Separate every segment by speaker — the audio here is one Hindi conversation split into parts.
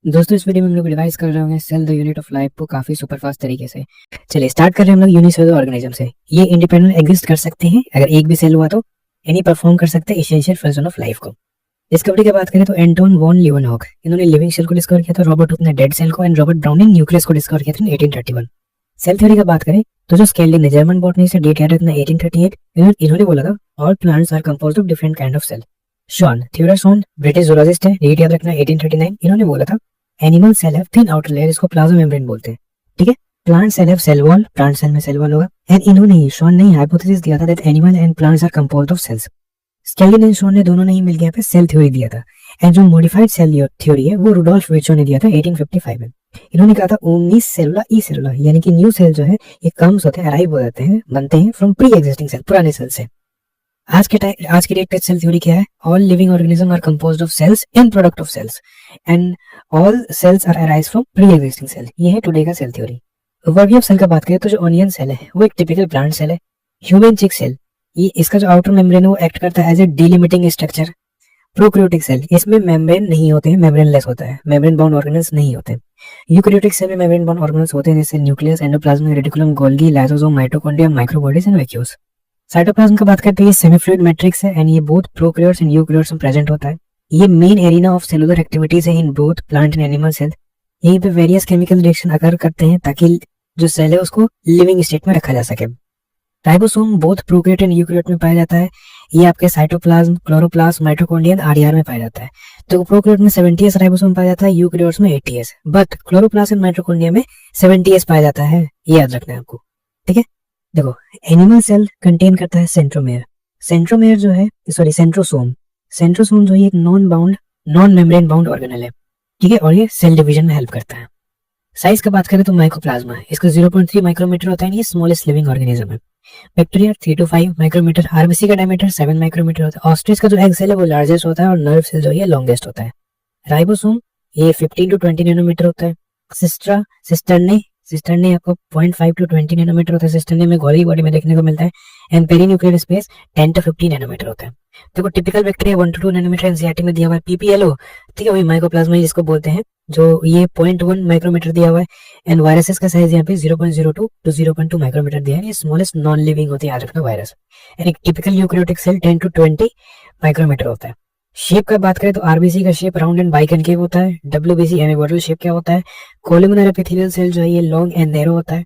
Speaker 1: दोस्तों इस वीडियो में हम लोग रिवाइज कर रहे होंगे cell the unit of life को काफी सुपरफास्ट तरीके से। चलिए स्टार्ट कर रहे हैं हम लोग यूनिसेलुलर ऑर्गेनिज्म से। ये इंडिपेंडेंट एग्जिस्ट कर सकते हैं, अगर एक भी सेल हुआ तो यानी परफॉर्म कर सकते हैं एसेंशियल फंक्शन ऑफ लाइफ को। डिस्कवरी की बात करें तो एंटोन वॉन लीeuwenhoek इन्होंने लिविंग सेल को डिस्कवर किया था, रॉबर्ट हुक ने डेड सेल को एंड रॉबर्ट ब्राउन ने न्यूक्लियस को डिस्कवर किया था 1831। सेल थ्योरी की बात करें तो जो स्केल्डिंग ने जर्मन बॉटनी से डेट किया था 1838, इन्होंने बोला था all plants are composed of different kind of cell. Schwann Theodor Schwann British zoologist है, डेट याद रखना 1839, इन्होंने बोला था animal cell have thin outer layer, इसको प्लाज्मा मेम्ब्रेन बोलते हैं। ठीक है, plant cell have cell wall, plant cell में सेल वॉल होगा। एंड इन्होंने ही शॉन ने हाइपोथेसिस दिया था that animal and plants are composed of cells. Schleiden and Schwann ने दोनों ने ही मिलकर यहाँ पे सेल थ्योरी दिया था। एंड जो मॉडिफाइड सेल थ्योरी है वो रुडोल्फ विर्चो ने दिया था 1855 में। इन्होंने कहा था उनिस सेलुला ई सेलुला, यानी कि न्यू सेल जो है ये कम्स होते हैं, अराइव हो जाते हैं, बनते हैं फ्रॉम प्री एग्जिस्टिंग सेल, पुराने सेल से। आज की डेट पे सेल थ्योरी क्या है? All living organism are composed of cells and product of cells and all cells are arise from pre existing cell. ये है टुडे का cell theory. Overview of cell का बात करें तो जो ऑनियन सेल है वो एक टिपिकल प्लांट सेल है। ह्यूमन चिक सेल, ये इसका जो आउटर मेम्ब्रेन है वो एक्ट करता है as a delimiting structure. Prokaryotic cell, इसमें मेम्ब्रेन नहीं होते हैं, मेम्ब्रेनलेस होता है, मेम्ब्रेन बाउंड ऑर्गेनल्स नहीं होते। यूकैरियोटिक सेल में मेम्ब्रेन बाउंड ऑर्गेनल्स होते हैं जैसे nucleus, endoplasm, reticulum, Golgi, lysosome, mitochondria, microbodies and vacuoles. Cytoplasm की बात करते हैं, ये सेमीफ्लूइड मैट्रिक्स है एंड ये बोथ प्रोकैरियोट्स एंड यूकैरियोट्स में प्रेजेंट होता है। ये main arena of cellular activities है in both plant and animal cell. यहीं पे वेरियस केमिकल रिएक्शन अगर करते हैं ताकि जो सेल है उसको लिविंग स्टेट में रखा जा सके। Ribosome both prokaryote and eukaryote में पाया जाता है। ये आपके साइटोप्लाज्म, क्लोरोप्लास्ट, माइटोकॉन्ड्रिया, आरडीआर में पाया जाता है। तो प्रोकैरियोट में 70s राइबोसोम पाया जाता है, यूकैरियोट्स में 80s, but chloroplast and mitochondria में 70s पाया जाता है, ये याद रखना है आपको। ठीक है, देखो एनिमल सेल कंटेन करता है सेंट्रोमेयर। सेंट्रोमेयर जो है सॉरी सेंट्रोसोम, सेंट्रोसोम जो है एक नॉन मेम्ब्रेन बाउंड ऑर्गेनल है। ठीक है, और ये सेल डिवीजन में हेल्प करता है। साइज का बात करें तो माइकोप्लाज्मा इसका 0.3 माइक्रोमीटर होता है, ये स्मॉलेस्ट लिविंग ऑर्गेनिज्म है। बैक्टीरिया 3 to 5 माइक्रोमीटर, आरबीसी का डायमीटर 7 माइक्रोमीटर होता है। ऑस्ट्रिच का जो एग सेल है वो लार्जेस्ट होता है और नर्व सेल जो है लॉन्गेस्ट होता है। राइबोसोम ये 15 to 20 नैनोमीटर होता है। सिस्टर्ने आपको 0.5 to 20 नैनोमीटर होता है। सिस्टर्ने में गोल्गी बॉडी में देखने को मिलता है। And perinuclear space 10 to 15 nanometre होता है। देखो typical bacteria 1 to 2 nanometre NCERT में दिया हुआ है। पीपीएलओ, ठीक है, वही माइकोप्लाज्मा जिसको बोलते हैं, जो ये 0.1 माइक्रोमीटर दिया हुआ है। एंड वायरसेस का साइज यहाँ पे 0.02 to 0.2 माइक्रोमीटर दिया है। ये स्मॉलेस्ट नॉन लिविंग होती है, याद रखना, वायरस। एंड एक typical eukaryotic cell 10 to 20 micrometre होता है। शेप का बात करें तो आरबीसी का शेप राउंड एंड बाइकनकेव होता है। डब्ल्यूबीसी एमीबॉटल शेप क्या होता है। कोलुमिनर एपिथेलियल सेल जो है ये लॉन्ग एंड नैरो होता है।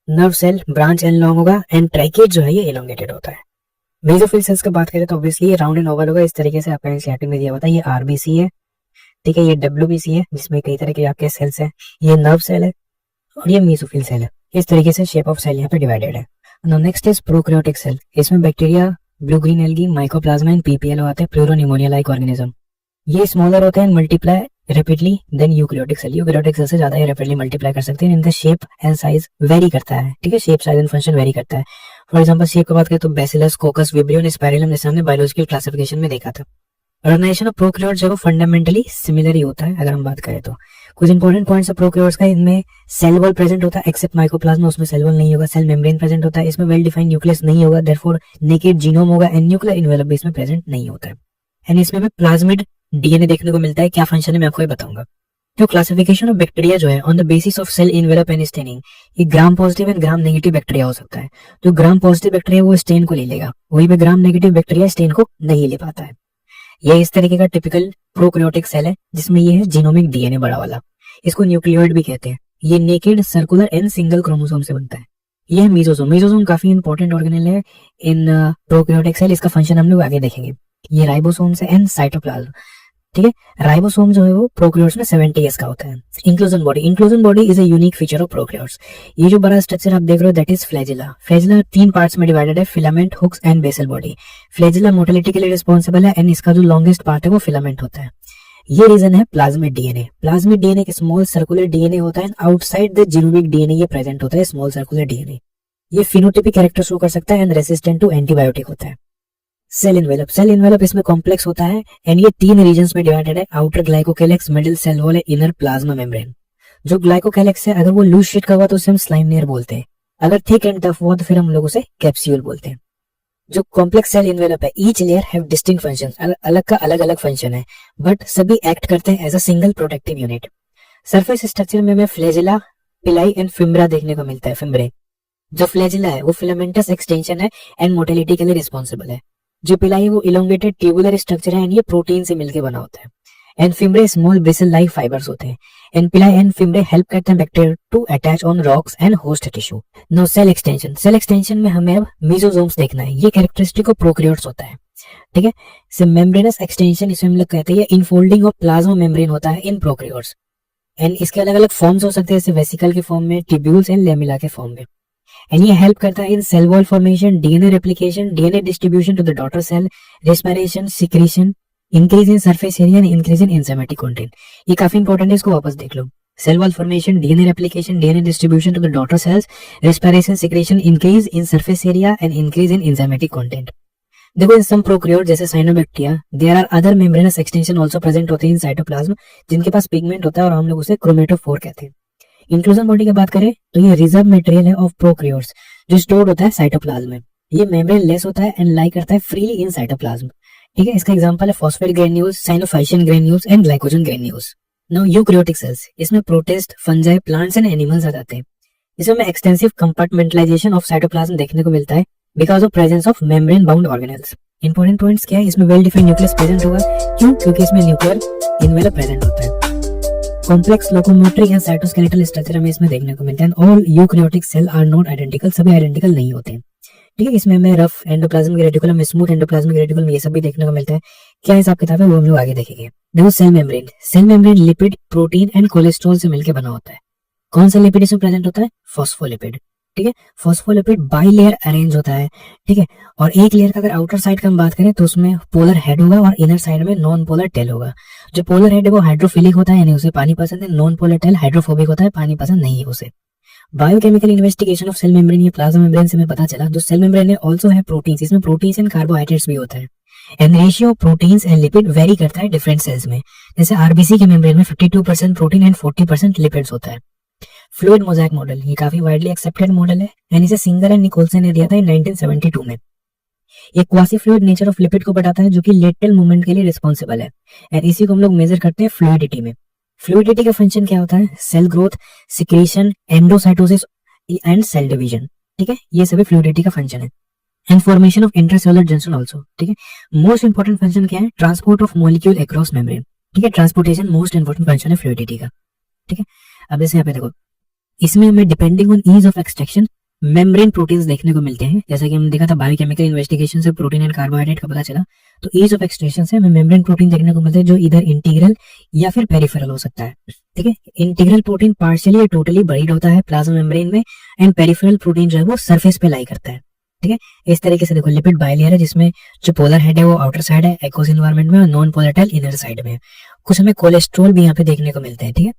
Speaker 1: Nerve cell branch and long होगा। एंड ट्राइकेट जो है ये एलोंगेटेड होता है। मेसोफिल सेल्स की बात करें तो ऑब्वियसली ये राउंड एंड ओवल होगा, इस तरीके से आपका एनसीईआरटी में दिया हुआ था। ये आरबीसी है, ठीक है, ये डब्ल्यूबीसी है जिसमें कई तरह के आपके सेल्स हैं। ये नर्व सेल है और ये मेसोफिल सेल है। इस तरीके से शेप ऑफ सेल यहाँ पे डिवाइडेड है। नेक्स्ट इज प्रोकैरियोटिक सेल, इसमें bacteria, blue green algae, mycoplasma and PPLO आते हैं, प्लूरोनिमोनिया लाइक ऑर्गेनिज्म। ये स्मॉलर होते हैं, multiply rapidly than eukaryotic cell. Eukaryotic cell से ज्यादा ही रैपिडली मल्टीप्लाई कर सकते हैं। इनका शेप एंड साइज वेरी करता है, ठीक है, shape size and function very करता है। फॉर एग्जांपल शेप की बात करें तो बैसिलस, कोकस, विब्रियो एंड स्पाइरलम जैसे हमने बायोलॉजिकल क्लासिफिकेशन में देखा था। ऑर्गेनाइजेशन ऑफ प्रोकैरियोट जो है फंडामेंटली सिमिलर ही होता है अगर हम बात करें तो। कुछ इंपॉर्टेंट पॉइंट्स ऑफ प्रोकैरियोट्स का, इनमें सेल वॉल प्रेजेंट होता है एक्सेप्ट माइकोप्लाज्मा, उसमें सेल वॉल नहीं होगा। सेल मेम्ब्रेन प्रेजेंट होता है, इसमें वेल डिफाइंड न्यूक्लियस नहीं होगा, देयरफॉर नेकेड जीनोम होगा एंड न्यूक्लियर इन्वेलप भी इसमें प्रेजेंट नहीं होता है। एंड इसमें प्लाज्मिड डीएनए देखने को मिलता है। क्या फंक्शन है मैं आपको ये बताऊंगा। जो क्लासिफिकेशन ऑफ बैक्टीरिया जो है on the basis of cell envelope and staining, ये gram positive and gram negative bacteria हो सकता है। जो ग्राम पॉजिटिव बैक्टीरिया वो स्टेन को ले लेगा, वहीं पे ग्राम नेगेटिव बैक्टीरिया स्टेन को नहीं ले पाता है। ये इस तरीके का टिपिकल प्रोकैरियोटिक सेल है जिसमें ये है जीनोमिक डीएनए बड़ा वाला, इसको न्यूक्लियोइड भी कहते हैं। ये naked, circular and single chromosome से बनता है। ये है मीजोसोम। मीजोसोम काफी इंपॉर्टेंट ऑर्गेनल है इन प्रोकैरियोटिक सेल, इसका फंक्शन हम लोग आगे देखेंगे। ये राइबोसोम से एंड साइटोप्लाज्म, ठीक है। राइबोसोम जो है वो प्रोकैरियोट्स में 70s का होता है। Inclusion body is a unique feature of prokaryotes. ये जो बड़ा स्ट्रक्चर आप देख रहे हो that is flagella. Flagella 3 parts में डिवाइडेड है, filament, hooks and basal body. Flagella motility के लिए रिस्पॉन्सिबल है एंड इसका जो लॉन्गेस्ट पार्ट है वो फिलामेंट होता है। ये रीजन है प्लाज्मिड डीएनए। प्लाज्मिड डीएनए एक स्मॉल सर्कुलर डीएनए होता है, आउटसाइड द जीनोमिक डीएनए ये प्रेजेंट होता है, स्मॉल सर्कुलर डीएनए। ये फिनोटाइपिक कैरेक्टर शो कर सकता है एंड रेसिस्टेंट टू एंटीबायोटिक होता है। सेल इन्वेलप इसमें कॉम्प्लेक्स होता है एंड ये 3 रीजन्स में डिवाइडेड है, outer glycocalyx, middle cell wall, inner plasma membrane. जो ग्लाइकोकैलिक्स है अगर वो लूज शीट का हुआ तो उसे हम स्लाइम लेयर बोलते हैं, अगर थिक एंड टफ हुआ तो फिर हम लोग उसे कैप्सूल बोलते हैं। जो कॉम्प्लेक्स सेल इन्वेलप है, each layer have distinct functions, अलग का अलग अलग फंक्शन है, बट सभी एक्ट करते हैं as a single protective unit. Surface structure में हमें फ्लैजिला, पिलाई एंड फिम्ब्रा देखने को मिलता है। फिम्ब्रे, जो फ्लैजिला है वो फिलामेंटस एक्सटेंशन है एंड मोटिलिटी के लिए रिस्पॉन्सिबल है। जो पिलाई है वो इलोंगेटेड ट्यूबुलर स्ट्रक्चर है एंड ये प्रोटीन से मिलकर बना होता है। And fimbriae small bristle like fibres होते हैं। And pili and fimbriae help करते हैं bacteria to attach on rocks and host tissue. Now cell extension, cell extension में हमें अब मेसोसोम्स देखना है। ये कैरेक्टरिस्टिक ऑफ प्रोकैरियोट्स होता है, ठीक है। से मेम्ब्रेनस एक्सटेंशन इसमें हम लोग कहते हैं इनफोल्डिंग ऑफ प्लाज्मा मेम्ब्रेन होता है इन प्रोकैरियोट्स। एंड इसके अलग अलग फॉर्म्स हो सकते हैं, जैसे वेसिकल के फॉर्म में, ट्यूब्यूल्स एंड लेमिला के फॉर्म में। एंड ये हेल्प करता है in cell wall formation, DNA replication, DNA distribution to the daughter cell, respiration, secretion, increase in surface area and increase in enzymatic content. ये काफी इंपॉर्टेंट है, इसको वापस देख लो। Cell wall formation, DNA replication, DNA distribution to the daughter cells, respiration, secretion, increase in surface area and increase in enzymatic content. देखो इन सम प्रोकैरियोट जैसे cyanobacteria there are other membranous extension also present होते हैं इन साइटोप्लाज्म, जिनके पास पिगमेंट होता है और हम लोग उसे क्रोमेटोफोर कहते हैं। इंक्लूजन बॉडी की बात करें तो ये रिजर्व मटेरियल है ऑफ प्रोकैरियोट्स जो स्टोर्ड होता है साइटोप्लाज्म में। ये मेम्ब्रेन लेस होता है एंड लाई करता है फ्रीली इन साइटोप्लाज्म, ठीक है। इसका एग्जांपल है phosphate granules, cyanophycean granules and glycogen granules. Now eukaryotic cells, इसमें protist, fungi, plants and animals आ जाते हैं। इसमें हमें एक्सटेंसिव कंपार्टमेंटलाइजेशन ऑफ साइटोप्लाज्म देखने को मिलता है because of presence of membrane bound organelles. Important points क्या है, इसमें वेल डिफाइंड न्यूक्लियस प्रेजेंट होगा। क्यों? क्योंकि इसमें न्यूक्लियर इनवेलप प्रेजेंट होता है। Complex locomotory and cytoskeletal structure हमें इसमें देखने को मिलता है। All eukaryotic cell are not identical, सभी आइडेंटिकल नहीं होते हैं, ठीक है। इसमें हमें rough endoplasmic reticulum, smooth endoplasmic reticulum, ये सब भी देखने को मिलता है। क्या हिसाब किताब है वो हम लोग आगे देखेंगे। देखो cell membrane, cell membrane lipid, protein and cholesterol से मिलकर बना होता है। कौन सा लिपिड इसमें प्रेजेंट होता है? फॉस्फोलिपिड, ठीक है। फॉस्फोलिपिड बाई लेयर अरेंज होता है, ठीक है। और एक लेयर का अगर आउटर साइड का हम बात करें तो उसमें पोलर हेड होगा और इनर साइड में नॉन पोलर टेल होगा। जो पोलर हेड है वो हाइड्रोफिलिक होता है, यानी उसे पानी पसंद है। नॉन पोलर टेल हाइड्रोफोबिक होता है, पानी पसंद नहीं है उसे। Biochemical investigation of cell membrane, ये प्लाज्मा मेम्ब्रेन से हमें पता चला। जो सेल मेम्ब्रेन है ऑल्सो है प्रोटीन्स, इसमें प्रोटीन्स एंड कार्बोहाइड्रेट्स भी होता है। And ratio proteins and lipid vary करता है डिफरेंट सेल्स में। जैसे आरबीसी के मेम्ब्रेन में 52% प्रोटीन एंड 40% लिपिड्स होता है। फ्लूइड मोजाइक मॉडल, ये काफी वाइडली एक्सेप्टेड मॉडल है एंड इसे सिंगर एंड निकोलसन ने दिया था 1972 में। ये quasi fluid nature of lipid को बताता है जो कि लेटरल मूवमेंट के लिए रिस्पॉन्सिबल है। एंड इसी को हम लोग मेजर करते हैं फ्लूइडिटी में। फ्लूइडिटी का फंक्शन क्या होता है? Cell growth, secretion, endocytosis and cell division, ठीक है। ये सभी फ्लूइडिटी का फंक्शन है। And formation of intracellular junction also, ठीक है। मोस्ट इंपोर्टेंट फंक्शन क्या है? Transport of molecule across membrane, ठीक है। ट्रांसपोर्टेशन मोस्ट इंपोर्टेंट फंक्शन है फ्लूइडिटी का, ठीक है। अब जैसे यहाँ पे देखो, इसमें हमें depending on ease of extraction membrane proteins देखने को मिलते हैं। जैसा कि हम देखा था बायोकेमिकल इन्वेस्टिगेशन से प्रोटीन एंड कार्बोहाइड्रेट का पता चला, तो ईज ऑफ एक्सट्रैक्शन से हमें मेम्ब्रेन प्रोटीन देखने को मिलते हैं जो इधर इंटीग्रल या फिर पेरिफेरल हो सकता है, ठीक है। इंटीग्रल प्रोटीन पार्शियली या टोटली बरीड होता है प्लाज्मा मेम्ब्रेन में एंड पेरिफेरल प्रोटीन जो है वो सरफेस पे लाई करता है, ठीक है। इस तरीके से देखो, लिपिड बाइलेयर है जिसमें जो पोलर हेड है वो आउटर साइड है एक्वस एनवायरनमेंट में और non polar tail inner side में। कुछ हमें कोलेस्ट्रॉल भी यहाँ पे देखने को मिलते हैं, ठीक है।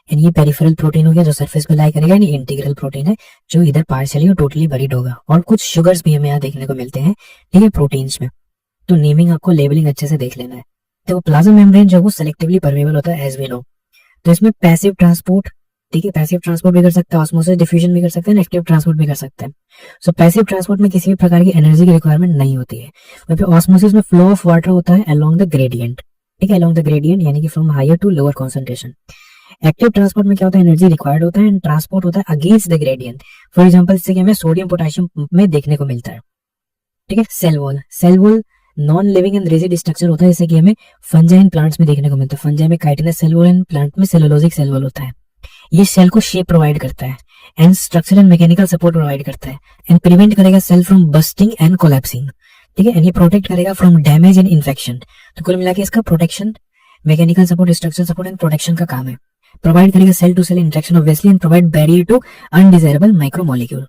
Speaker 1: एंड ये पेरिफेरल प्रोटीन हो गया जो सरफेस पे लाई करेगा, यानी इंटीग्रल प्रोटीन है जो इधर पार्शियली और टोटली बरीड होगा। और कुछ शुगर्स भी हमें यहाँ देखने को मिलते हैं, ठीक है, प्रोटीन्स में। तो नेमिंग आपको लेबलिंग अच्छे से देख लेना है। तो प्लाज्मा मेम्ब्रेन जो है वो सेलेक्टिवली परमेबल होता है एज वी नो। तो इसमें पैसिव ट्रांसपोर्ट, ठीक है, पैसिव ट्रांसपोर्ट भी कर सकता है, ऑस्मोसिस डिफ्यूजन भी कर सकते हैं, एक्टिव ट्रांसपोर्ट भी कर सकते हैं। सो पैसिव ट्रांसपोर्ट में किसी भी प्रकार की एनर्जी की रिक्वायरमेंट नहीं होती है। वहीं पे ऑस्मोसिस में फ्लो ऑफ वाटर होता है अलोंग द ग्रेडियंट, ठीक है, अलोंग द ग्रेडियंट यानी कि from higher to lower concentration. Active transport में क्या होता है? एनर्जी रिक्वायर्ड होता है एंड ट्रांसपोर्ट होता है against the gradient. For example इससे हमें सोडियम पोटेशियम में देखने को मिलता है, ठीक है। Cell wall, cell wall non living and rigid structure होता है जैसे कि हमें फंजाई एंड प्लांट्स में देखने को मिलता है। फंजाई में chitinous cell wall and plant में सेलुलोजिक सेल वॉल होता है। ये सेल को शेप प्रोवाइड करता है and structure and mechanical support provide करता है एंड प्रिवेंट करेगा cell from bursting and collapsing, ठीक है। एंड ये प्रोटेक्ट करेगा फ्रॉम डैमेज एंड इन्फेक्शन। तो कुल मिला के इसका protection, mechanical support, structure support and protection का काम है। प्रोवाइड करेगा cell to cell interaction obviously and provide barrier to undesirable micromolecule.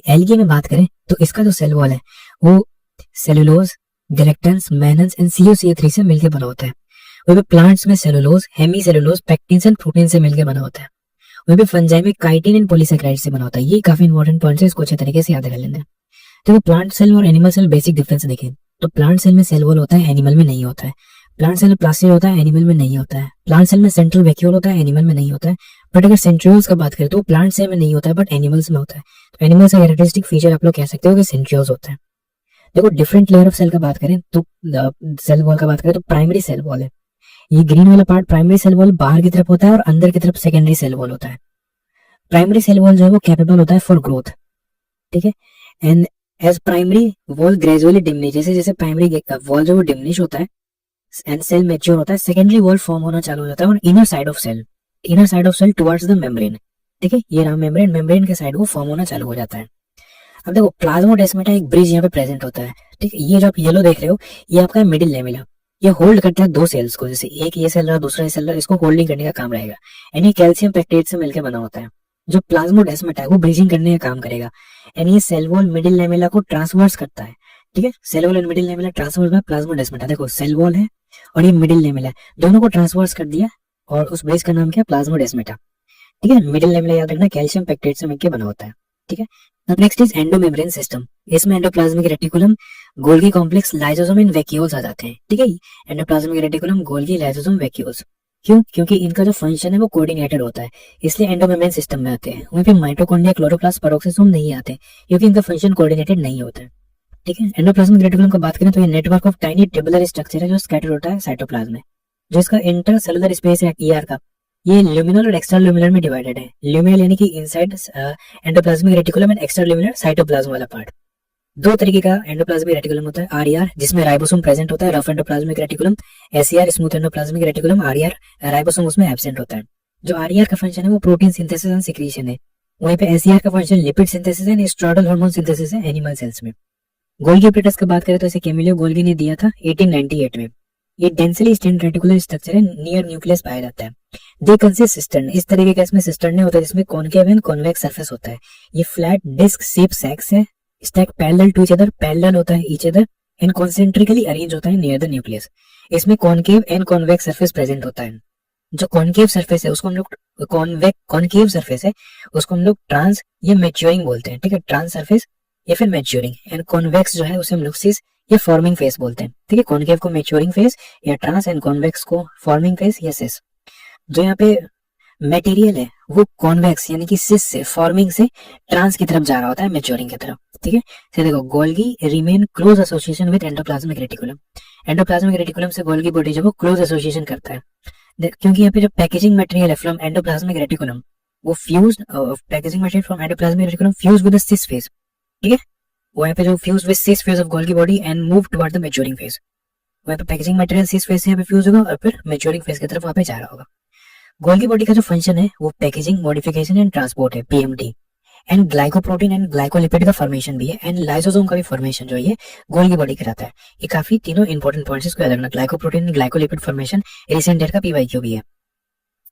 Speaker 1: Algae में बात करें तो इसका जो सेल वॉल है वो cellulose, galactans, mannans and COCA3 से मिलकर बना होता है। वहीं पे प्लांट्स में cellulose, hemicellulose, pectins and protein से मिलकर बना होता है। वहीं पे फंजाई में काइटिन एंड पॉलीसेकेराइड से बना होता है। ये काफी इंपॉर्टेंट पॉइंट है, इसको अच्छे तरीके से याद कर लेना है। तो प्लांट सेल और एनिमल सेल बेसिक डिफरेंस देखें तो प्लांट सेल में सेल वॉल होता है, एनिमल में नहीं होता है। प्लांट सेल में प्लास्टिड होता है, एनिमल में नहीं होता है। प्लांट सेल में सेंट्रल वैक्यूल होता है, एनिमल में नहीं होता है। बट अगर सेंट्रियोल्स का बात करें तो प्लांट सेल में नहीं होता है बट एनिमल्स में होता है। तो एनिमल्स का कैरेक्टरिस्टिक फीचर आप लोग कह सकते हो कि सेंट्रियोल्स होता है। देखो डिफरेंट लेयर ऑफ सेल का बात करें तो सेल वॉल का बात करें तो प्राइमरी सेल वॉल है, ये ग्रीन वाला पार्ट प्राइमरी सेल वॉल बाहर की तरफ होता है और अंदर की तरफ सेकेंडरी सेल वॉल होता है। प्राइमरी सेल वॉल जो है वो कैपेबल होता है फॉर ग्रोथ, ठीक है। And as primary wall gradually diminish, जैसे जैसे प्राइमरी वॉल जो वो डिमिनिश होता है एंड सेल मैच्योर होता है, सेकेंडरी वॉल फॉर्म होना चालू हो जाता है और inner side of cell towards the membrane, ठीक है। ये रहा मेम्ब्रेन, मेम्ब्रेन के साइड वो फॉर्म होना चालू हो जाता है। अब देखो प्लाज्मोडेस्माटा एक ब्रिज यहाँ पे प्रेजेंट होता है, ठीक है। ये जो आप येलो देख रहे हो ये आपका मिडिल लेमेला, ये होल्ड करता है दो सेल्स को, जैसे एक ये सेल रहा दूसरा ये सेल रहा, इसको होल्डिंग करने का काम रहेगा। एंड ये कैल्शियम पेक्टेट से मिलकर बना होता है। जो प्लाज्मोडेस्माटा है वो ब्रिजिंग करने का काम करेगा। एंड ये सेल वॉल मिडिल लेमेला को ट्रांसवर्स करता है, ठीक है। Cell wall and middle lamella transverse by plasmodesmata. देखो सेल वॉल है और ये मिडिल लेमेला है, दोनों को ट्रांसवर्स कर दिया और उस ब्रिज का नाम क्या है, प्लाज्मोडेस्माटा, ठीक है। मिडिल लेमेला याद रखना कैल्शियम पेक्टेट से मिलकर बना होता है, ठीक है। Next is endomembrane system. इसमें endoplasmic reticulum, Golgi complex, lysosome and vacuoles आ जाते हैं, ठीक है। Endoplasmic reticulum, Golgi, lysosome, vacuoles, क्यों? क्योंकि इनका जो फंक्शन है वो कोऑर्डिनेटेड होता है, इसलिए एंडोमेम्ब्रेन सिस्टम में आते हैं। वहीं पे माइटोकॉन्ड्रिया, क्लोरोप्लास्ट, पेरोक्सिसोम नहीं आते क्योंकि इनका फंक्शन कोऑर्डिनेटेड नहीं होता है, ठीक है। एंडोप्लाज्मिक रेटिकुलम की बात करें तो ये network of tiny tubular structure है जो स्कैटर्ड होता है साइटोप्लाज्म में, जो इसका इंटरसेलुलर स्पेस है ईआर का, ये ल्यूमिनल और एक्स्ट्रा ल्यूमिनल में डिवाइडेड है। ल्यूमिनल यानी कि inside endoplasmic reticulum and extra luminal cytoplasm वाला पार्ट। दो तरीके का एंडोप्लाज्मिक रेटिकुलम होता है, आरईआर जिसमें राइबोसोम प्रेजेंट होता है, rough endoplasmic reticulum, SER smooth endoplasmic reticulum, RER ribosome उसमें एब्सेंट होता है। जो आरईआर का फंक्शन है वो प्रोटीन सिंथेसिस एंड सिक्रीशन है, वहीं पे एसईआर का function lipid synthesis and steroidal hormone synthesis है एनिमल सेल्स में। गोल्गी एपरेटस की बात करें तो इसे कैमिलियो गोल्गी ने दिया था 1898 में। ये डेंसली स्टेन्ड रेटिकुलर स्ट्रक्चर है, नियर न्यूक्लियस पाया जाता है। दे कंसिस्ट सिस्टर्न, इस तरीके का इसमें सिस्टर्न होता है जिसमें कॉनकेव एंड कॉन्वेक्स सरफेस होता है। ये फ्लैट डिस्क शेप सैक्स है, stack parallel to each other, parallel होता है each other and concentrically arrange होता है नियर द न्यूक्लियस। इसमें concave and convex surface present होता है। जो कॉनकेव सरफेस है उसको हम लोग कॉनकेव सरफेस है उसको हम लोग ट्रांस या मैच्योरिंग बोलते हैं, ठीक है। ट्रांस सरफेस या फिर मैच्योरिंग, एंड कॉन्वेक्स जो है उसे हम लोग सिस या फॉर्मिंग फेस बोलते हैं, ठीक है। कॉनकेव को मैच्योरिंग फेस या ट्रांस एंड कॉन्वेक्स को फॉर्मिंग फेस या सिस। जो यहाँ पे मटेरियल है वो कॉन्वेक्स यानी कि सिस से, फॉर्मिंग से ट्रांस की तरफ जा रहा होता है, मैच्योरिंग की तरफ, ठीक है। तो देखो Golgi remain close association with endoplasmic reticulum. Endoplasmic reticulum से गोल्गी बॉडी जो वो क्लोज एसोसिएशन करता है, क्योंकि यहाँ पे जो पैकेजिंग मटेरियल है फ्रॉम एंडोप्लाज्मिक रेटिकुलम वो fused, packaging material from endoplasmic reticulum fused with the cis face, ठीक है। वहाँ पे जो fuse with cis face of Golgi body and move toward the maturing face, वहाँ पे पैकेजिंग मटेरियल सिस फेज से यहाँ पे फ्यूज होगा और फिर मैच्योरिंग फेज की तरफ वहाँ पे जा रहा होगा। गोल्गी बॉडी का जो फंक्शन है वो पैकेजिंग, मॉडिफिकेशन एंड ट्रांसपोर्ट है, PMT, and glycoprotein and glycolipid का फॉर्मेशन भी है, एंड लाइसोसोम का भी फॉर्मेशन जो है गोल्गी बॉडी कराता है। ये काफी तीनों इंपॉर्टेंट पॉइंट्स को याद रखना, glycoprotein, glycolipid formation, recent date का पीवाईक्यू भी है,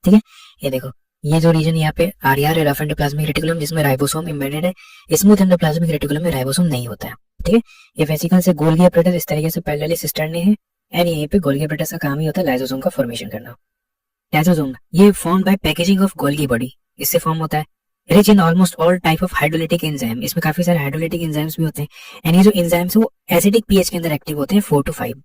Speaker 1: ठीक है। ये देखो ये जो रीजन यहाँ पे आरईआर है, रफ एंडोप्लाज्मिक रेटिकुलम जिसमें राइबोसोम एम्बेडेड है, स्मूथ एंडोप्लाज्मिक रेटिकुलम में राइबोसोम नहीं होता है, ठीक है। ये वेसिकल से गोल्गी एपरेटस इस तरीके से पैरेलली सिस्टर्न है, एंड यहीं पे गोल्गी एपरेटस का काम ही होता है लाइसोसोम का फॉर्मेशन करना। लाइसोसोम ये form by packaging of Golgi body, इससे फॉर्म होता है। Rich in almost all type of hydrolytic enzyme, इसमें काफी सारे हाइड्रोलिटिक एंजाइम्स भी होते हैं, एंड ये जो एंजाइम्स है वो एसिडिक पीएच के अंदर एक्टिव होते हैं 4 to 5।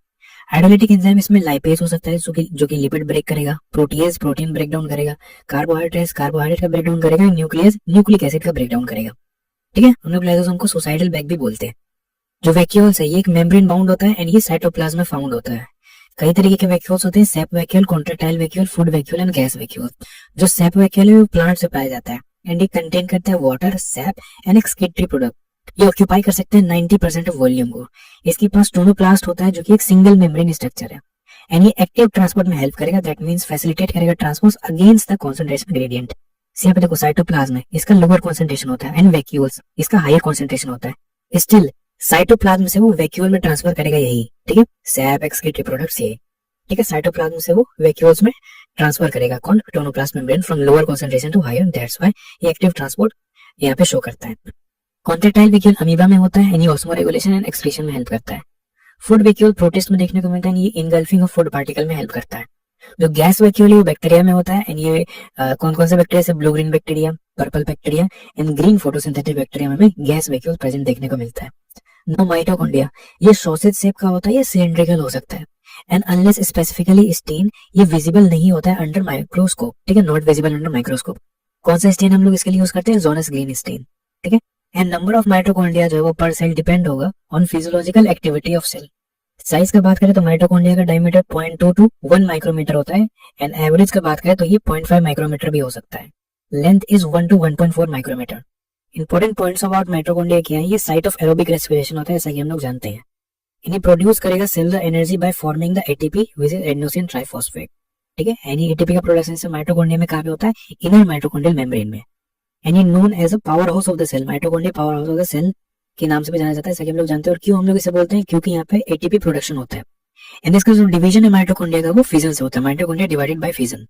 Speaker 1: हाइड्रोलिटिक एंजाइम इसमें लाइपेज हो सकता है जो कि लिपिड ब्रेक करेगा, प्रोटीएज प्रोटीन ब्रेक डाउन करेगा, कार्बोहाइड्रेट कार्बोहाइड्रेट का ब्रेक डाउन करेगा, न्यूक्लियस न्यूक्लिक एसिड का ब्रेक डाउन करेगा, ठीक है। हम लोग लाइसोसोम को सुसाइडल बैग भी बोलते हैं। जो वैक्यूल्स है ये एक मेम्ब्रेन बाउंड होता है एंड ये साइटोप्लाज्म में फाउंड होता है। कई तरीके के वैक्यूल्स होते हैं, sap vacuole, contractile vacuole, food vacuole and gas vacuole. जो सेप वैक्यूल है वो प्लांट से पाया जाता है एंड ये कंटेन करता है water, SAP and excretory product. ये ऑक्यूपाई कर सकते हैं 90% ऑफ वॉल्यूम को। इसके पास टोनोप्लास्ट होता है जो कि एक सिंगल मेम्ब्रेन स्ट्रक्चर है, एंड ये एक्टिव ट्रांसपोर्ट में हेल्प करेगा, दैट मींस फैसिलिटेट करेगा transport against the concentration gradient. यहाँ पे देखो साइटोप्लाज्म है, इसका लोअर कंसंट्रेशन होता है, एंड वैक्यूल्स इसका हायर कंसंट्रेशन होता है। स्टिल साइटोप्लाज्म से वो वैक्यूल में ट्रांसफर करेगा यही, ठीक है, सैप एक्सक्रीटरी प्रोडक्ट्स ये, ठीक है। साइटोप्लाज्म से वो वैक्यूल्स में ट्रांसफर करेगा कौन, tonoplast membrane from lower concentration to higher, that's why ये एक्टिव ट्रांसपोर्ट यहाँ पे शो करता है। कॉन्ट्रैक्टाइल वैक्यूल अमीबा में होता है एंड ये ऑस्मो रेगुलेशन एंड एक्सक्रीशन में हेल्प करता है। फूड वैक्यूल प्रोटिस्ट में देखने को मिलता है, ये इनगल्फिंग ऑफ फूड पार्टिकल में हेल्प करता है। जो गैस वैक्यूल है वो बैक्टीरिया में होता है एंड ये कौन कौन से बैक्टीरिया से, blue green bacteria, purple bacteria and green photosynthetic bacteria में गैस वैक्यूल प्रेजेंट देखने को मिलता है। नो माइटोकॉन्ड्रिया ये सॉसेज शेप का होता है, ये सिलिंड्रिकल हो सकता है एंड अनलेस स्पेसिफिकली स्टेन ये विजिबल नहीं होता है अंडर माइक्रोस्कोप, ठीक है, नॉट विजिबल अंडर माइक्रोस्कोप। कौन सा स्टेन हम लोग इसके लिए यूज करते हैं, जोनस ग्रीन स्टेन, ठीक है। एंड नंबर ऑफ माइटोकॉन्ड्रिया जो है वो पर सेल डिपेंड होगा on physiological activity of cell. Size का बात करें तो माइटोकॉन्ड्रिया का डायमीटर 0.2 टू 1 माइक्रोमीटर होता है एंड एवरेज का बात करें तो ये 0.5 माइक्रोमीटर भी हो सकता है। Length is 1 to 1.4 micrometer. Important points about mitochondria क्या है, ये साइट ऑफ एरोबिक रेस्पिरेशन होता है, जैसा कि हम लोग जानते हैं। इन्हें प्रोड्यूस करेगा cellular energy by forming the ATP which is adenosine triphosphate. ठीक है, एनी एटीपी का प्रोडक्शन से माइटोकॉन्ड्रिया में कहाँ पे होता है, इनर माइटोकॉन्ड्रियल मेम्ब्रेन में। एनी known as a power house of the cell, mitochondria power house of the cell के नाम से भी जाना जाता है, जैसा कि हम लोग जानते हैं। और क्यों हम लोग इसे बोलते हैं, क्योंकि यहाँ पे एटीपी प्रोडक्शन होता है। एंड इसका जो डिवीजन है माइटोकॉन्ड्रिया का वो फिजन से होता है, mitochondria divided by fission.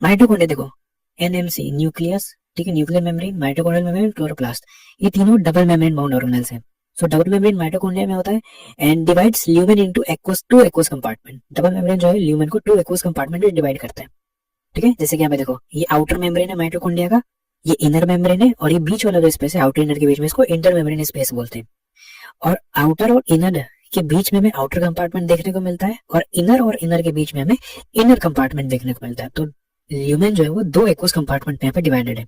Speaker 1: Mitochondria देखो, एनएमसी न्यूक्लियस, ठीक है, nuclear membrane, mitochondrial membrane, chloroplast, ये तीनों डबल मेम्ब्रेन बाउंड ऑर्गेनेल्स हैं। सो डबल मेम्ब्रेन माइटोकॉन्ड्रिया में होता है and divides lumen into two aqueous compartment. Double membrane जो है ल्यूमेन को 2 एक्वस कंपार्टमेंट में डिवाइड करता है। ठीक है, जैसे कि यहाँ पे देखो, ये आउटर मेम्ब्रेन है माइटोकॉन्ड्रिया का, ये इनर मेम्ब्रेन है, और ये बीच वाला जो स्पेस है आउटर इनर के बीच में, इसको इंटर मेम्ब्रेन स्पेस बोलते हैं। और आउटर और इनर के बीच में हमें आउटर कंपार्टमेंट देखने को मिलता है, और इनर के बीच में हमें इनर कंपार्टमेंट देखने को मिलता है। तो ल्यूमेन जो है वो 2 एक्वस कंपार्टमेंट में यहाँ पे डिवाइडेड है।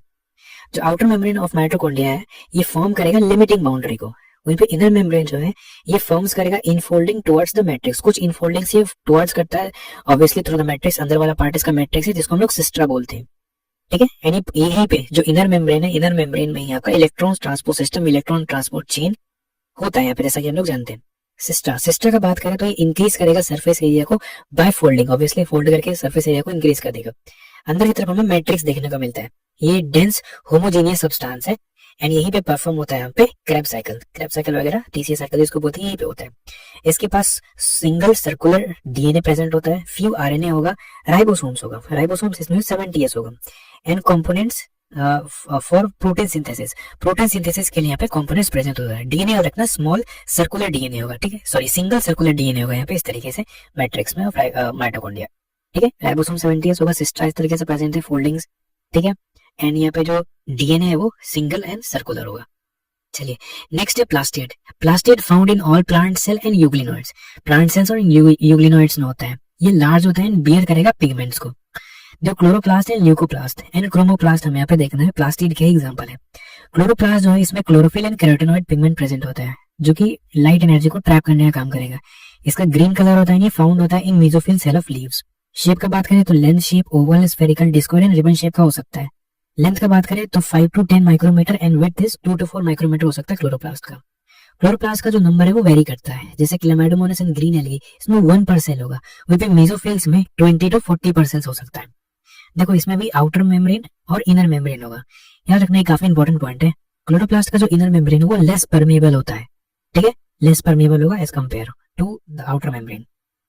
Speaker 1: जो आउटर मेम्ब्रेन ऑफ माइटोकॉन्ड्रिया है ये फॉर्म करेगा लिमिटिंग बाउंड्री को, वहीं पे इनर मेम्ब्रेन जो है ये फॉर्म्स करेगा इनफोल्डिंग टुवर्ड्स द मैट्रिक्स, कुछ इनफोल्डिंग से टुवर्ड्स करता है ऑब्वियसली थ्रू द मैट्रिक्स। अंदर वाला पार्ट इसका मैट्रिक्स है, जिसको हम लोग सिस्ट्रा बोलते हैं। ठीक है, यानी यहीं पे जो इनर मेम्ब्रेन है, इनर मेम्ब्रेन में ही आपका electron transport system, electron transport chain होता है यहाँ पे, जैसा कि हम लोग जानते हैं। सिस्ट्रा का बात करें तो ये इंक्रीज करेगा सरफेस एरिया को बाय फोल्डिंग, ऑब्वियसली फोल्ड करके सरफेस एरिया को इंक्रीज कर देगा। अंदर की तरफ हमें मैट्रिक्स देखने को मिलता है, ये डेंस होमोजेनियस सब्सटेंस है एंड यहीं पे परफॉर्म होता है यहाँ पे क्रैब साइकिल वगैरह, टीसीए साइकिल इसको बोलते हैं, यहीं पे होता है। इसके पास सिंगल सर्कुलर डीएनए प्रेजेंट होता है, फ्यू आरएनए होगा, राइबोसोम्स होगा, राइबोसोम्स इसमें 70s होगा, and components for protein synthesis के लिए यहाँ पे कंपोनेंट्स प्रेजेंट होता है। डीएनए और रखना स्मॉल सर्कुलर डीएनए होगा, ठीक है, सॉरी सिंगल सर्कुलर डीएनए होगा यहाँ पे इस तरीके से मैट्रिक्स में माइटोकॉन्ड्रिया। ठीक है, राइबोसोम 70s होगा, सिस्ट्रा इस तरीके से प्रेजेंट है, फोल्डिंग्स, ठीक है, एंड यहाँ पे जो डीएनए है वो सिंगल एंड सर्कुलर होगा। चलिए नेक्स्ट है plastid found in all plant cell and euglenoids. Plant cells और यूग्लिनोइड्स में होता है, ये लार्ज होता है एंड बियर करेगा पिगमेंट्स को। जो क्लोरोप्लास्ट है, ल्यूकोप्लास्ट एंड क्रोमोप्लास्ट हमें यहाँ पे देखना है, प्लास्टिड के एग्जांपल है। क्लोरोप्लास्ट जो है इसमें chlorophyll and carotenoid pigment present होता है, जो कि लाइट एनर्जी को ट्रैप करने का काम करेगा। इसका ग्रीन कलर होता है, ये फाउंड होता है in mesophyll cell of leaves. Shape का बात करें तो lens shape, oval, spherical, discoid and ribbon shape का हो सकता है। लेंथ का बात करें तो 5 to 10 micrometer and width is 2 to 4 micrometer हो सकता है क्लोरोप्लास्ट का। क्लोरोप्लास्ट का जो नंबर है वो वेरी करता है, जैसे क्लेमाइडोमोनास एंड ग्रीन एल्गी इसमें 1 per cell होगा, वहीं पे मेसोफिल्स में 20 to 40 per cells हो सकता है। देखो इसमें भी आउटर मेम्ब्रेन और इनर मेम्ब्रेन होगा, याद रखना ये काफी इंपॉर्टेंट पॉइंट है। क्लोरोप्लास्ट का जो इनर मेम्ब्रेन है वो लेस परमेबल होता है, ठीक है, लेस परमेबल होगा as compare to the outer membrane.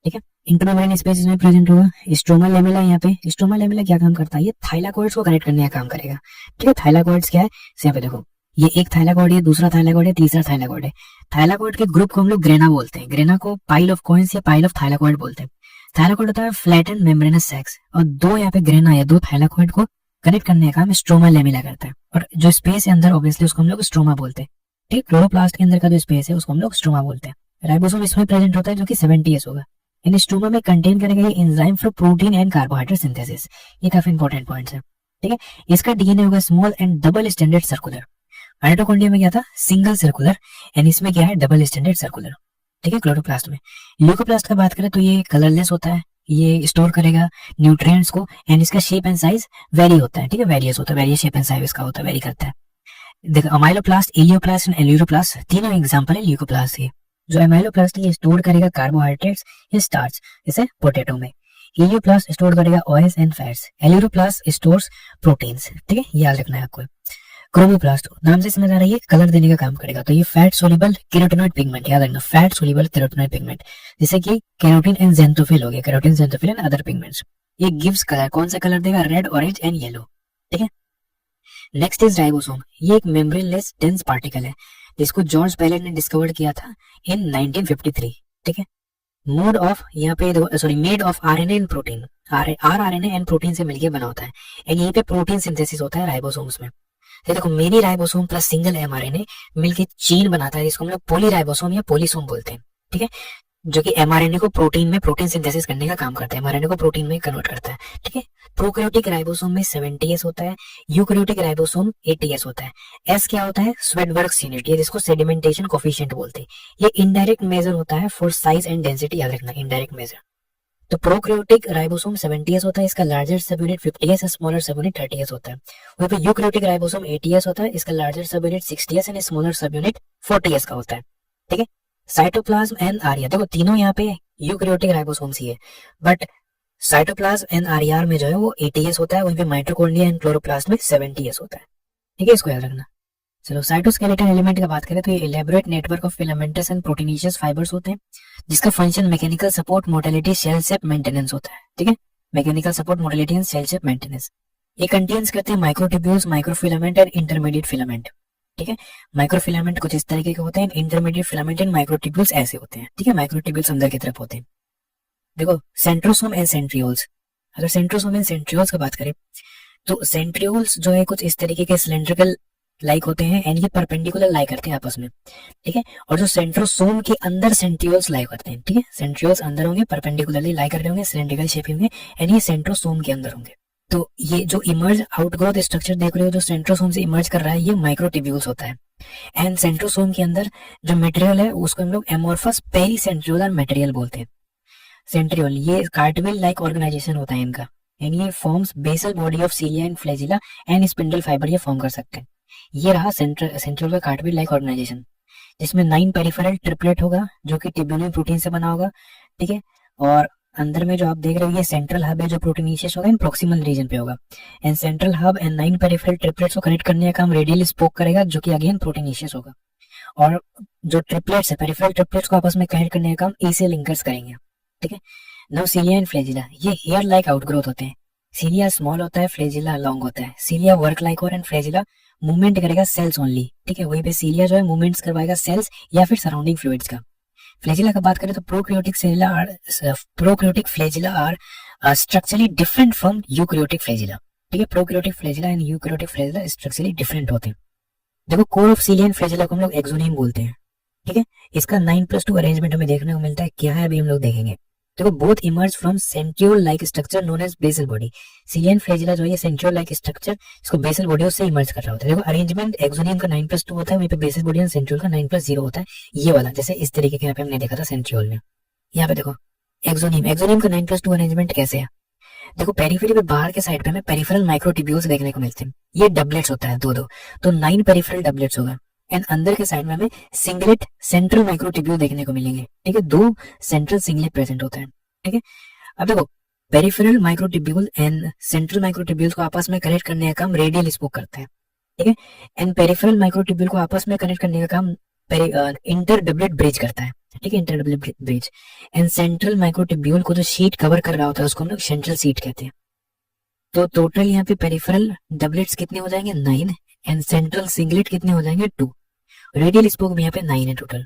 Speaker 1: ठीक है, इंटरमेम्ब्रेन स्पेस में प्रेजेंट होगा। स्ट्रोमा लेमेला, यहाँ पे स्ट्रोमा लेमेला क्या काम करता है, ये थाइलाकॉइड्स को कनेक्ट करने का काम करेगा। ठीक है, थाइलाकॉइड्स क्या है, यहाँ पे देखो ये एक थाइलाकॉइड है, दूसरा थाइलाकॉइड है, तीसरा थाइलाकॉइड है। थाइलाकॉइड के ग्रुप को हम लोग ग्रेना बोलते हैं, ग्रेना को पाइल ऑफ कॉइन्स या पाइल ऑफ थाइलाकॉइड बोलते हैं। थाइलाकॉइड होता है फ्लैटेंड मेम्ब्रेनस सैक्स, और दो यहाँ पे ग्रेना है, दो थाइलाकॉइड को कनेक्ट करने का काम स्ट्रोमा लेमेला करता है, और जो स्पेस है अंदर ऑब्वियसली उसको हम लोग स्ट्रोमा बोलते हैं। ठीक, क्लोरोप्लास्ट के अंदर का जो स्पेस है उसको हम लोग स्ट्रोमा बोलते हैं। राइबोसोम इसमें प्रेजेंट होता है जो कि 70s होगा। इन स्ट्रोमा में कंटेन करेगा ये enzyme for protein and carbohydrate synthesis, ये काफी इंपॉर्टेंट पॉइंट्स है। ठीक है, इसका डीएनए होगा small and double standard circular. Mitochondria में क्या था, सिंगल सर्कुलर, एंड इसमें क्या है, डबल स्टैंडर्ड सर्कुलर। ठीक है, क्लोरोप्लास्ट में। ल्यूकोप्लास्ट का बात करें तो ये कलरलेस होता है, ये स्टोर करेगा न्यूट्रिएंट्स को, एंड इसका शेप एंड साइज वेरी होता है। ठीक है, वेरियस होता है, वेरियस शेप एंड साइज इसका होता है, वेरी करता है। देखो अमाइलोप्लास्ट, इलियोप्लास्ट एंड एल्यूरोप्लास्ट तीनों एग्जांपल है ल्यूकोप्लास्ट के। जो अमाइलोप्लास्ट ये स्टोर करेगा कार्बोहाइड्रेट्स या स्टार्च, जैसे पोटैटो में। इलियोप्लास्ट स्टोर करेगा oils and fats, aleuroplast stores proteins. ठीक है, याद रखना है आपको। क्रोमोप्लास्ट नाम से समझ आ रही है, कलर देने का काम करेगा, तो ये फैट सोल्यूबल कैरोटिनॉइड पिगमेंट, याद रखना फैट सोल्यूबल कैरोटिनॉइड पिगमेंट, जैसे कि कैरोटीन एंड ज़ैंथोफिल हो गया, carotene, xanthophyll and other pigments. ये गिव्स कलर, कौन सा कलर देगा, रेड, ऑरेंज एंड येलो। ठीक है, नेक्स्ट इज राइबोसोम, ये एक मेम्ब्रेनलेस डेंस पार्टिकल है जिसको जॉर्ज पैलेट ने डिस्कवर किया था इन 1953। ठीक है, मोड ऑफ यहाँ पे sorry made of RNA and protein, RNA and protein से मिलकर बना होता है, एंड यहीं पे प्रोटीन सिंथेसिस होता है राइबोसोम्स में। देखो many ribosome plus single mRNA मिलकर चेन बनाता है, जिसको हम लोग पॉलीराइबोसोम या पॉलीसोम बोलते हैं। ठीक है, जो कि एमआरएनए को प्रोटीन में प्रोटीन सिंथेसिस करने का काम करता है, एमआरएनए को प्रोटीन में कन्वर्ट करता है। ठीक है, प्रोकैरियोटिक राइबोसोम में 70s होता है, यूकैरियोटिक राइबोसोम 80s होता है। एस क्या होता है? स्वेट वर्क्स यूनिट, ये जिसको सेडिमेंटेशन कोफिशिएंट बोलते हैं। ये इनडायरेक्ट मेजर होता है फॉर साइज एंड डेंसिटी, याद रखना इनडायरेक्ट मेजर। तो प्रोकैरियोटिक राइबोसोम 70s होता है, इसका लार्जर सब यूनिट 50s है, स्मॉलर सब यूनिट 30s होता है। वहीं पे यूकैरियोटिक राइबोसोम 80s होता है, इसका लार्जर सब यूनिट 60s एंड स्मॉलर सब यूनिट 40s का होता है। ठीक है, साइटोप्लाज्म एंड आरईआर, देखो तीनों यहाँ पे यूकैरियोटिक राइबोसोम्स ही है, बट साइटोप्लाज्म एंड आरईआर में जो है वो 80s होता है, वहीं पे माइटोकॉन्ड्रिया एंड क्लोरोप्लास्ट में 70s होता है। ठीक है, इसको याद रखना। चलो साइटोस्केलेटन एलिमेंट का बात करें तो ये elaborate network of filamentous and proteinaceous fibres होते हैं, जिसका function mechanical support, motility, cell shape maintenance होता है। ठीक है, mechanical support, motility and cell shape maintenance. ये कंटेन्स करते हैं microtubules, microfilament and intermediate filament. ठीक है, माइक्रोफिलामेंट कुछ इस तरीके के होते हैं, इंटरमीडिएट फिलामेंट एंड माइक्रोट्यूब्यूल्स ऐसे होते हैं। ठीक है, माइक्रोट्यूब्यूल्स अंदर की तरफ होते हैं। देखो सेंट्रोसोम एंड सेंट्रियोल्स, अगर सेंट्रोसोम एंड सेंट्रियोल्स की बात करें तो सेंट्रियोल्स जो है कुछ इस तरीके के सिलेंड्रिकल लाइक होते हैं एंड ये परपेंडिकुलर लाई करते हैं आपस में। ठीक है, और जो सेंट्रोसोम के अंदर सेंट्रियोल्स लाई करते हैं। ठीक है, सेंट्रियोल्स अंदर होंगे, परपेंडिकुलरली लाई कर रहे होंगे, सिलेंड्रिकल शेप होंगे एंड ये सेंट्रोसोम के अंदर होंगे। तो ये जो इमर्ज आउटग्रोथ स्ट्रक्चर देख रहे हो जो सेंट्रोसोम से इमर्ज कर रहा है, ये माइक्रोट्यूब्यूल्स होता है। एंड सेंट्रोसोम के अंदर जो मटेरियल है उसको हम लोग एमोर्फस पेरीसेंट्रियोलर मटेरियल बोलते हैं। सेंट्रियोल ये कार्टविल लाइक ऑर्गेनाइजेशन होता है इनका, एंड ये forms basal body of cilia and flagella and spindle fibre ये फॉर्म कर सकते हैं। ये रहा सेंट्रियोल का कार्टविल लाइक ऑर्गेनाइजेशन, जिसमें 9 पेरिफेरल ट्रिपलेट होगा जो कि ट्यूब्यूलिन प्रोटीन से बना होगा। ठीक है, और अंदर में जो आप देख रहे हो ये सेंट्रल हब है जो प्रोटीनेशियस होगा, इन प्रोक्सिमल रीजन पे होगा। And central hub and 9 peripheral triplets को कनेक्ट करने का काम रेडियल स्पोक करेगा जो कि अगेन प्रोटीनेशियस होगा। और जो ट्रिपलेट्स है, पेरिफेरल ट्रिपलेट्स को आपस में कनेक्ट करने का काम एसी लिंकर्स करेंगे। ठीक है, नाउ सीलिया एंड फ्लैजिला, ये हेयर लाइक आउटग्रोथ होते हैं। सीलिया स्मॉल होता है, फ्लैजिला लॉन्ग होता है। सीलिया वर्क लाइक और एंड फ्लैजिला मूवमेंट करेगा सेल्स ओनली। ठीक है, वहीं पे सीलिया जो है मूवमेंट्स करवाएगा सेल्स या फिर सराउंडिंग फ्लूइड्स का। फ्लैजिला का बात करें तो prokaryotic flagella are structurally different from eukaryotic flagella. ठीक है, prokaryotic flagella and eukaryotic flagella structurally different होते हैं। देखो core of cilia and flagella को हम लोग एक्सोनियम बोलते हैं। ठीक है, इसका 9+2 अरेंजमेंट हमें देखने को मिलता है। क्या है अभी हम लोग देखेंगे। देखो both emerge from centriole like structure known as basal body. Cilia and flagella जो है सेंट्रियोल लाइक स्ट्रक्चर इसको बेसल बॉडी उससे इमर्ज कर रहा होता है। देखो अरेंजमेंट एक्सोनियम का 9+2 होता है, वहीं पे बेसल बॉडी एंड सेंट्रियोल का 9+0 होता है। ये वाला जैसे इस तरीके के यहाँ पे हमने देखा था सेंट्रियोल में। यहाँ पे देखो एक्सोनियम का 9+2 अरेंजमेंट कैसे है। देखो पेरिफेरी पे बाहर के साइड पे हमें पेरिफेरल माइक्रोट्यूब्यूल्स देखने को मिलते हैं। ये डबलेट्स होता है दो, तो 9 पेरिफेरल डबलेट्स होगा। एंड अंदर के साइड में हमें सिंगलेट सेंट्रल माइक्रोट्यूब्यूल देखने को मिलेंगे। ठीक है, 2 सेंट्रल सिंगलेट प्रेजेंट होता है। ठीक है, अब देखो peripheral microtubule and central microtubule को आपस में कनेक्ट करने का काम रेडियल स्पोक करता है। ठीक है, एंड पेरिफेरल माइक्रोट्यूब्यूल को आपस में कनेक्ट करने का काम इंटर डबलेट ब्रिज करता है। ठीक है, inter doublet bridge. And central microtubule को जो शीट कवर कर रहा होता है उसको हम लोग सेंट्रल शीट कहते हैं। तो टोटल यहाँ पे पेरिफेरल डबलेट्स कितने हो जाएंगे 9 एंड सेंट्रल सिंगलेट कितने हो जाएंगे 2। रेडियल स्पोक भी यहाँ पे 9 है टोटल।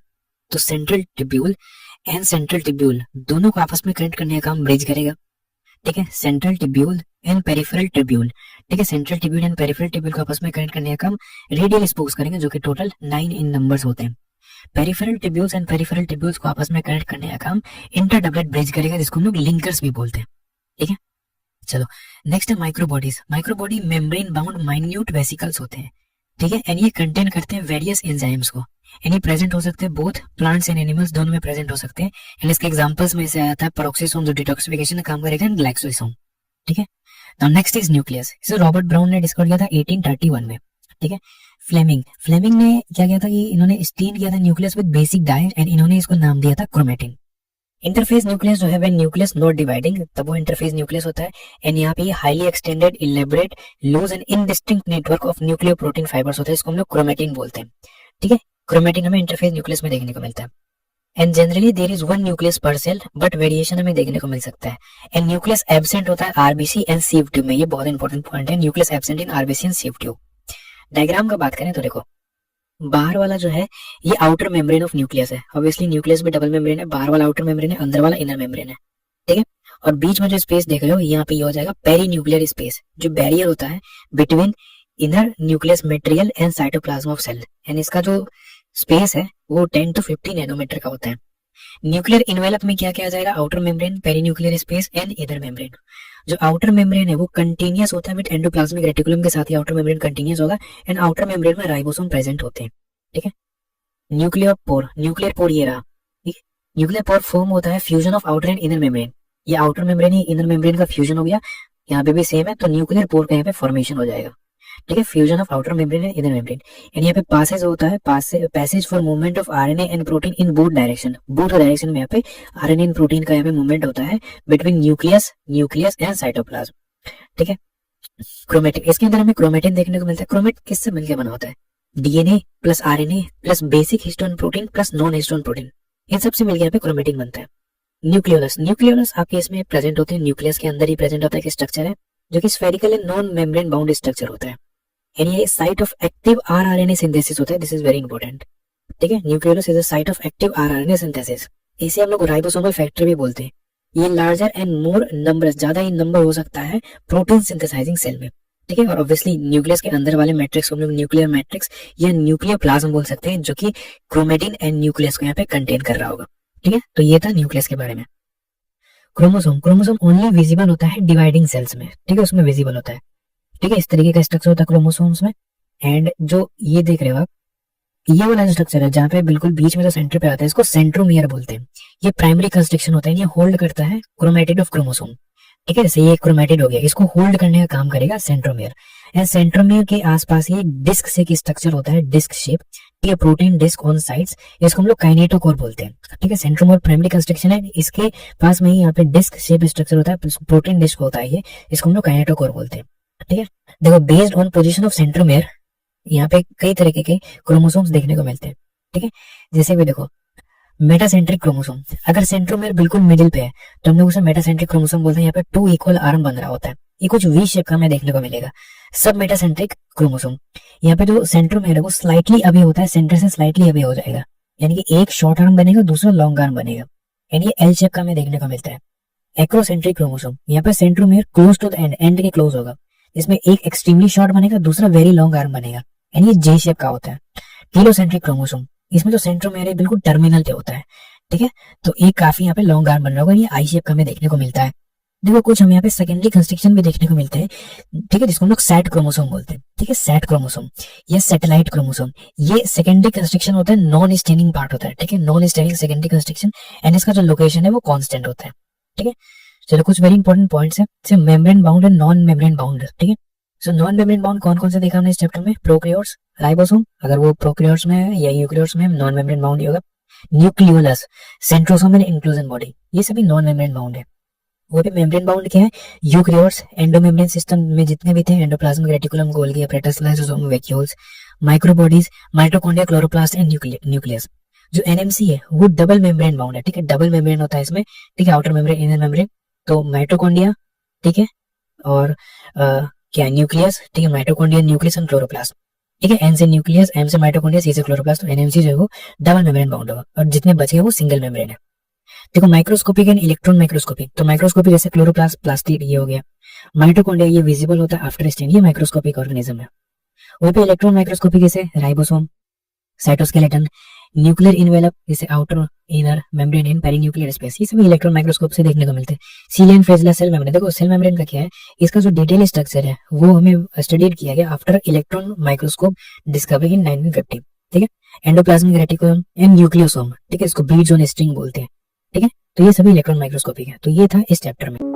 Speaker 1: तो central tubule and central tubule दोनों को आपस में कनेक्ट करने का काम ब्रिज करेगा। ठीक है, central tubule and peripheral tubule. ठीक है, central tubule and peripheral tubule को आपस में कनेक्ट करने का काम रेडियल स्पोक्स करेंगे जो कि टोटल 9 इन नंबर्स होते हैं। Peripheral tubules and peripheral tubules को आपस में कनेक्ट करने का काम इंटर डबलेट ब्रिज करेगा जिसको हम लोग लिंकर्स भी बोलते हैं। ठीक है, चलो नेक्स्ट है microbodies. Microbody membrane bound minute vesicles होते हैं। ठीक है, एंड ये कंटेन करते हैं वेरियस एंजाइम्स को। एंड ये प्रेजेंट हो सकते हैं बोथ प्लांट्स एंड एनिमल्स दोनों में प्रेजेंट हो सकते हैं। एंड इसके एग्जांपल्स में से आता है पेरोक्सिसोम जो डिटॉक्सिफिकेशन का काम करेगा, एंड ग्लाइक्सोसोम। ठीक है, नाउ नेक्स्ट इज न्यूक्लियस। इसे रॉबर्ट ब्राउन ने डिस्कवर किया था 1831 में। ठीक है, फ्लेमिंग ने क्या किया था कि इन्होंने स्टेन किया था nucleus with basic dye and इन्होंने इसको नाम दिया था क्रोमेटिन। इंटरफेस न्यूक्लियस जो है व्हेन न्यूक्लियस नॉट डिवाइडिंग तब वो इंटरफेस न्यूक्लियस होता है। एंड यहाँ पे highly extended elaborate loose and indistinct network of nuclear protein fibres होते हैं, इसको हम लोग क्रोमेटिन बोलते हैं। ठीक है, क्रोमेटिन हमें इंटरफेस न्यूक्लियस में देखने को मिलता है। And generally there is 1 nucleus per cell but variation हमें देखने को मिल सकता है। एंड न्यूक्लियस एब्सेंट होता है आरबीसी एंड सीव ट्यूब में। ये बहुत इंपॉर्टेंट पॉइंट है, nucleus absent in RBC and sieve tube. Diagram का बात करें तो देखो बाहर वाला जो है ये आउटर मेम्ब्रेन ऑफ न्यूक्लियस है। ऑब्वियसली न्यूक्लियस में डबल मेम्ब्रेन है, बाहर वाला आउटर मेम्ब्रेन है, अंदर वाला इनर मेम्ब्रेन है। ठीक है, और बीच में जो स्पेस देख रहे हो यहाँ पे ये हो जाएगा पेरी न्यूक्लियर स्पेस, जो बैरियर होता है between inner nucleus material and cytoplasm of cell. And इसका जो स्पेस है वो 10 to 50 नैनोमीटर का होता है। न्यूक्लियर इन्वेलप में क्या क्या आ जाएगा, outer membrane, perinuclear space and inner membrane. जो आउटर मेम्ब्रेन है वो कंटिन्यूअस होता है विद एंडोप्लाज्मिक रेटिकुलम के साथ ही आउटर मेम्ब्रेन कंटिन्यूअस होगा एंड आउटर मेम्ब्रेन में राइबोसोम प्रेजेंट होते हैं। ठीक है, न्यूक्लियर पोर ये रहा। ठीक है, न्यूक्लियर पोर फॉर्म होता है fusion of outer and inner membrane. ये आउटर मेम्ब्रेन ही इनर मेम्ब्रेन का फ्यूजन हो गया, यहाँ पे भी सेम है, तो न्यूक्लियर पोर का यहाँ पे फॉर्मेशन हो जाएगा। ठीक है, fusion of outer membrane and inner membrane. And यहाँ पे पासेज होता है, passage for movement of RNA and protein in both direction. Both direction में यहाँ पे आरएनए एंड प्रोटीन का यहाँ पे मूवमेंट होता है बिटवीन न्यूक्लियस एंड साइटोप्लाज्म। ठीक है, क्रोमेटिन, इसके अंदर हमें क्रोमेटिन देखने को मिलता है। क्रोमेट किससे मिलकर बना होता है? DNA plus RNA plus basic histone protein plus non histone protein, इन सबसे मिलकर यहाँ पे क्रोमेटिन बनता है। न्यूक्लियोलस आपके इसमें प्रेजेंट होते हैं, न्यूक्लियस के अंदर ही प्रेजेंट होता है। स्ट्रक्चर है जो कि spherical and non membrane bound structure होता है। एंड ये site of active rRNA synthesis होता है। This is very important. ठीक है, nucleolus is the site of active rRNA synthesis. इसे हम लोग राइबोसोमल फैक्ट्री भी बोलते हैं। ये लार्जर एंड मोर नंबर्स, ज्यादा ही नंबर हो सकता है प्रोटीन सिंथेसाइजिंग सेल में। ठीक है, और ऑब्वियसली न्यूक्लियस के अंदर वाले मैट्रिक्स को हम लोग न्यूक्लियर मैट्रिक्स या न्यूक्लियर प्लाज्म बोल सकते हैं, जो कि क्रोमेटिन एंड न्यूक्लियस को यहाँ पे कंटेन कर रहा होगा। ठीक है, तो ये था न्यूक्लियस के बारे में। क्रोमोसोम ओनली विजिबल होता है डिवाइडिंग सेल्स में। ठीक है, उसमें विजिबल होता है। ठीक है, इस तरीके का स्ट्रक्चर होता है क्रोमोसोम्स में। एंड जो ये देख रहे हो आप, ये वाला स्ट्रक्चर है जहाँ पे बिल्कुल बीच में जो सेंटर पे आता है, इसको सेंट्रोमियर बोलते हैं। ये प्राइमरी कंस्ट्रक्शन होता है, ये होल्ड करता है क्रोमेटिड ऑफ क्रोमोसोम। ठीक है, जैसे ये क्रोमेटिड हो गया, इसको होल्ड करने का काम करेगा सेंट्रोमियर। एंड सेंट्रोमियर के आसपास ये डिस्क से की स्ट्रक्चर होता है, डिस्क शेप। ठीक है, प्रोटीन डिस्क ऑन साइड्स, इसको हम लोग काइनेटोकोर बोलते हैं। ठीक है, सेंट्रोमियर प्राइमरी कंस्ट्रक्शन है, इसके पास में ही यहाँ पे डिस्क शेप स्ट्रक्चर होता है, प्रोटीन डिस्क होता है, ये इसको हम लोग काइनेटोकोर बोलते हैं। ठीक है, देखो based on position of centromere यहाँ पे कई तरीके के क्रोमोसोम्स देखने को मिलते हैं। ठीक है, जैसे भी देखो मेटासेंट्रिक क्रोमोसोम, अगर सेंट्रोमियर बिल्कुल मिडिल पे है तो हम लोग उसे मेटासेंट्रिक क्रोमोसोम बोलते हैं। यहाँ पे 2 इक्वल आर्म बन रहा होता है, ये कुछ वी शेप का हमें देखने को मिलेगा। सब मेटासेंट्रिक क्रोमोसोम, यहाँ पे जो सेंट्रोमियर है वो स्लाइटली अवे होता है, सेंटर से स्लाइटली अवे हो जाएगा, यानी कि एक शॉर्ट आर्म बनेगा, दूसरा लॉन्ग आर्म बनेगा, यानी ये एल शेप का हमें देखने को मिलता है। एक्रोसेंट्रिक क्रोमोसोम, यहाँ पे centromere close to the end के क्लोज होगा, इसमें एक एक्सट्रीमली शॉर्ट बनेगा, दूसरा वेरी लॉन्ग आर्म बनेगा, यानी ये जे शेप का होता है। टेलोसेंट्रिक क्रोमोसोम, इसमें जो सेंट्रोमियर है बिल्कुल टर्मिनल पे होता है। ठीक है, तो एक काफी यहाँ पे लॉन्ग आर्म बन रहा होगा, ये आई शेप का हमें देखने को मिलता है। देखो कुछ हमें यहाँ पे सेकेंडरी कंस्ट्रक्शन भी देखने को मिलते हैं। ठीक है, जिसको हम लोग सैट क्रोमोसोम बोलते हैं। ठीक है, सैट क्रोमोसोम या सैटेलाइट क्रोमोसोम, ये सेकेंडरी कंस्ट्रक्शन होता है, नॉन स्टेनिंग पार्ट होता है। ठीक है, non staining secondary constriction, and इसका जो लोकेशन है वो कांस्टेंट होता है। ठीक है, चलो कुछ वेरी इंपॉर्टेंट पॉइंट्स है, जैसे membrane bound and non membrane bound. ठीक है, सो नॉन मेम्ब्रेन बाउंड कौन कौन से देखा हमने इस चैप्टर में? प्रोकैरियोट्स, राइबोसोम अगर वो प्रोकैरियोट्स में है या यूकैरियोट्स में, नॉन मेम्ब्रेन बाउंड ही होगा। Nucleolus, centrosome and inclusion body, ये सभी नॉन मेम्ब्रेन बाउंड है। वो भी मेम्ब्रेन बाउंड क्या है? यूकैरियोट्स एंडोमेम्ब्रेन सिस्टम में जितने भी थे, endoplasmic reticulum, Golgi apparatus, lysosome, vacuoles, microbodies, mitochondria, chloroplast and nucleus. जो एनएमसी है वो डबल मेम्ब्रेन बाउंड है। ठीक है, डबल मेम्ब्रेन होता है इसमें। ठीक है, आउटर मेम्ब्रेन, इनर मेम्ब्रेन। तो माइटोकॉन्ड्रिया, ठीक है, और क्या न्यूक्लियस। ठीक है, माइटोकॉन्ड्रिया, न्यूक्लियस एंड क्लोरोप्लास्ट। ठीक है, एन से न्यूक्लियस, एम से माइटोकॉन्ड्रिया, सी से क्लोरोप्लास्ट। तो एनएमसी जो है वो डबल मेम्ब्रेन बाउंड होगा, और जितने बचे हैं वो सिंगल मेम्ब्रेन है। देखो माइक्रोस्कोपिक एंड इलेक्ट्रॉन माइक्रोस्कोपिक, तो माइक्रोस्कोपिक जैसे क्लोरोप्लास्ट, प्लास्टिड ये हो गया। माइटोकॉन्ड्रिया ये विजिबल होता है आफ्टर स्टेन, ये माइक्रोस्कोपिक ऑर्गेनिज्म है। वहीं पे इलेक्ट्रॉन माइक्रोस्कोपिक जैसे राइबोसोम, साइटोस्केलेटन, न्यूक्लियर इनवेलप जैसे outer, inner membrane and perinuclear space, ये सभी इलेक्ट्रॉन माइक्रोस्कोप से देखने को मिलते हैं। Cilia and flagella cell membrane, देखो सेल मेम्ब्रेन का क्या है, इसका जो डिटेल स्ट्रक्चर है वो हमें स्टडीड किया गया आफ्टर इलेक्ट्रॉन माइक्रोस्कोप डिस्कवरी इन 1950। ठीक है, एंडोप्लाज्मिक रेटिकुलम एंड न्यूक्लियोसोम, ठीक है, इसको बीड्स ऑन स्ट्रिंग बोलते हैं। ठीक है, तो ये सभी इलेक्ट्रॉन माइक्रोस्कोपिक है। तो ये था इस चैप्टर में।